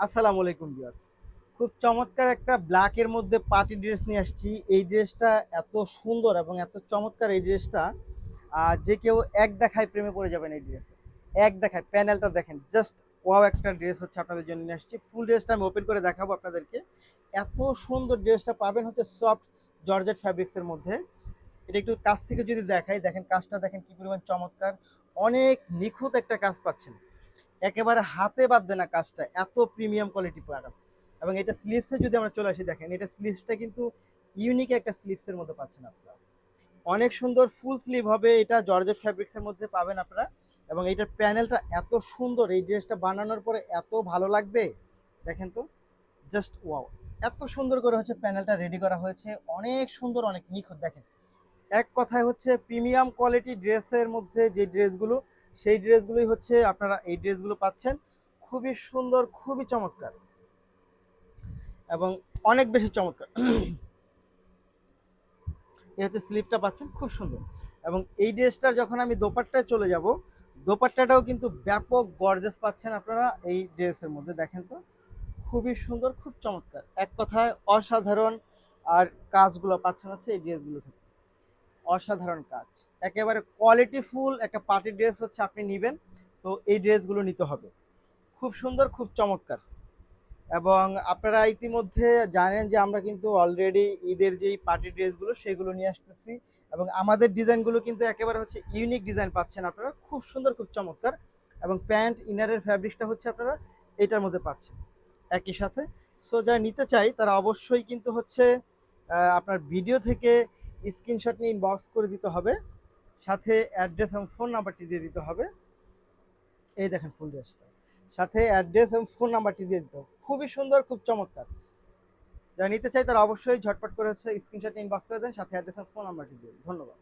আসসালামু আলাইকুম ভিউয়ার্স। খুব চমৎকার একটা ব্ল্যাকের মধ্যে পার্টি ড্রেস নিয়ে আসছি। এই ড্রেসটা এত সুন্দর এবং এত চমৎকার এই ড্রেসটা যে কেউ এক দেখায় প্রেমে পড়ে যাবেন এই ড্রেসে। এক দেখায় প্যানেলটা দেখেন জাস্ট ওয়াও একটা ড্রেস হচ্ছে আপনাদের জন্য নিয়ে আসছি। ফুল ড্রেসটা আমি ওপেন করে দেখাবো আপনাদেরকে। এত সুন্দর ড্রেসটা পাবেন হচ্ছে সফট জর্জেট ফ্যাব্রিক্সের মধ্যে। এটা একটু কাছ থেকে যদি দেখাই দেখেন কাজটা দেখেন কি পরিমাণ চমৎকার। অনেক নিখুঁত একটা কাজ পাচ্ছেন। একেবারে হাতে বাঁধবে না কাজটা, এত প্রিমিয়াম কোয়ালিটি প্রোডাক্ট আছে। এবং এটা স্লিভসে যদি আমরা চলে আসি দেখেন এটা স্লিভসটা কিন্তু ইউনিক একটা স্লিভসের মধ্যে পাচ্ছেন আপনারা। অনেক সুন্দর ফুল স্লিভ হবে, এটা জর্জেট ফ্যাব্রিক্সের মধ্যে পাবেন আপনারা। এবং এইটার প্যানেলটা এত সুন্দর, এই ড্রেসটা বানানোর পরে এত ভালো লাগবে দেখেন তো, জাস্ট ওয়াও। এত সুন্দর করে হচ্ছে প্যানেলটা রেডি করা হয়েছে, অনেক সুন্দর অনেক নিখুঁত দেখেন। এক কথায় হচ্ছে প্রিমিয়াম কোয়ালিটি ড্রেসের মধ্যে যে ড্রেসগুলো, সেই ড্রেসগুলোই হচ্ছে আপনারা এই ড্রেসগুলো পাচ্ছেন। খুবই সুন্দর, খুবই চমৎকার এবং অনেক বেশি চমৎকার। এই হচ্ছে স্লিপটা পাচ্ছেন খুব সুন্দর। এবং এই ড্রেসটার যখন আমি দোপাট্টায় চলে যাব, দোপাট্টাটাও কিন্তু ব্যাপক গর্জাস পাচ্ছেন আপনারা এই ড্রেসের মধ্যে দেখেন তো। খুবই সুন্দর, খুব চমৎকার, এক কথায় অসাধারণ। আর কাজগুলো পাচ্ছেন হচ্ছে এই ড্রেসগুলো থেকে, অসাধারণ কাজ। একেবারে কোয়ালিটিফুল একটা পার্টি ড্রেস হচ্ছে আপনি নেবেন, তো এই ড্রেসগুলো নিতে হবে। খুব সুন্দর, খুব চমৎকার। এবং আপনারা ইতিমধ্যে জানেন যে আমরা কিন্তু অলরেডি ঈদের যেই পার্টি ড্রেসগুলো সেগুলো নিয়ে আসতেছি। এবং আমাদের ডিজাইনগুলো কিন্তু একেবারে হচ্ছে ইউনিক ডিজাইন পাচ্ছেন আপনারা, খুব সুন্দর, খুব চমৎকার। এবং প্যান্ট ইনারের ফ্যাব্রিকটা হচ্ছে আপনারা এটার মধ্যে পাচ্ছেন একই সাথে। সো যারা নিতে চাই তারা অবশ্যই কিন্তু হচ্ছে আপনার ভিডিও থেকে স্ক্রিনশট নিয়ে ইনবক্স করে দিতে হবে, সাথে অ্যাড্রেস এবং ফোন নাম্বারটি দিয়ে দিতে হবে। এই দেখেন ফুল ড্রেসটা, সাথে অ্যাড্রেস এবং ফোন নাম্বারটি দিয়ে দিতে হবে। খুবই সুন্দর, খুব চমৎকার। যারা নিতে চাই তারা অবশ্যই ঝটপট করে হচ্ছে স্ক্রিনশট ইনবক্স করে দেন, সাথে অ্যাড্রেস এবং ফোন নাম্বারটি দিয়ে দিন। ধন্যবাদ।